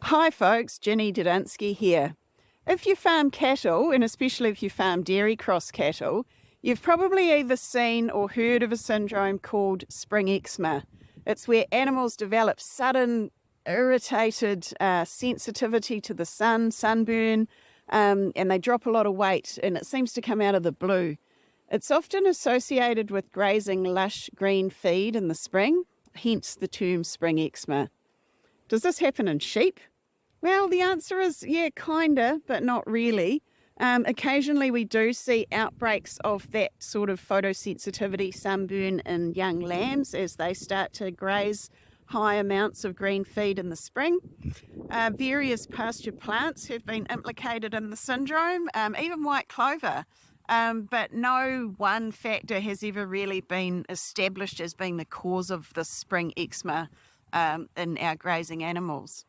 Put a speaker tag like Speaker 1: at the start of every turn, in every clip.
Speaker 1: Hi folks, Ginny Dodunski here. If you farm cattle, and especially if you farm dairy cross cattle, you've probably either seen or heard of a syndrome called spring eczema. It's where animals develop sudden, irritated sensitivity to the sun, sunburn, and they drop a lot of weight, and it seems to come out of the blue. It's often associated with grazing lush green feed in the spring, hence the term spring eczema. Does this happen in sheep? Well, the answer is yeah, kinda, but not really. Occasionally we do see outbreaks of that sort of photosensitivity sunburn in young lambs as they start to graze high amounts of green feed in the spring. Various pasture plants have been implicated in the syndrome, even white clover. But no one factor has ever really been established as being the cause of the spring eczema in our grazing animals.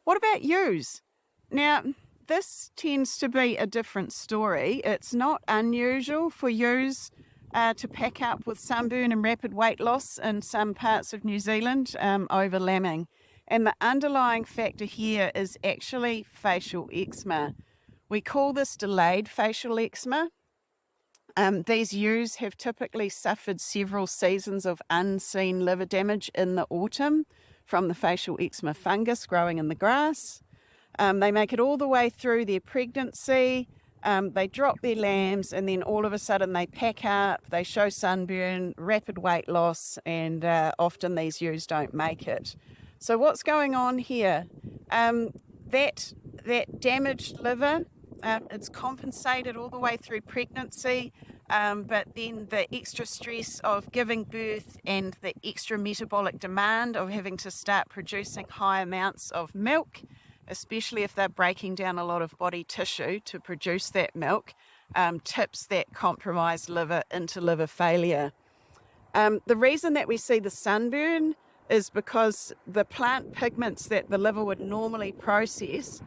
Speaker 1: What about ewes? Now, this tends to be a different story. It's not unusual for ewes to pack up with sunburn and rapid weight loss in some parts of New Zealand over lambing. And the underlying factor here is actually facial eczema. We call this delayed facial eczema. These ewes have typically suffered several seasons of unseen liver damage in the autumn from the facial eczema fungus growing in the grass. They make it all the way through their pregnancy, they drop their lambs, and then all of a sudden they pack up, they show sunburn, rapid weight loss, and often these ewes don't make it. So what's going on here? That damaged liver, it's compensated all the way through pregnancy, but then the extra stress of giving birth and the extra metabolic demand of having to start producing high amounts of milk, especially if they're breaking down a lot of body tissue to produce that milk, tips that compromised liver into liver failure. The reason that we see the sunburn is because the plant pigments that the liver would normally process,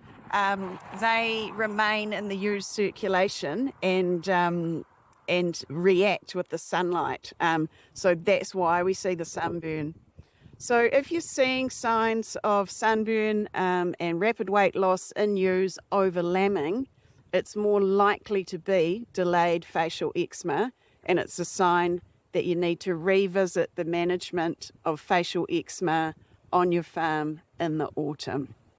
Speaker 1: they remain in the ewe's circulation and react with the sunlight. So that's why we see the sunburn. So if you're seeing signs of sunburn and rapid weight loss in ewes over lambing, it's more likely to be delayed facial eczema, and it's a sign that you need to revisit the management of facial eczema on your farm in the autumn.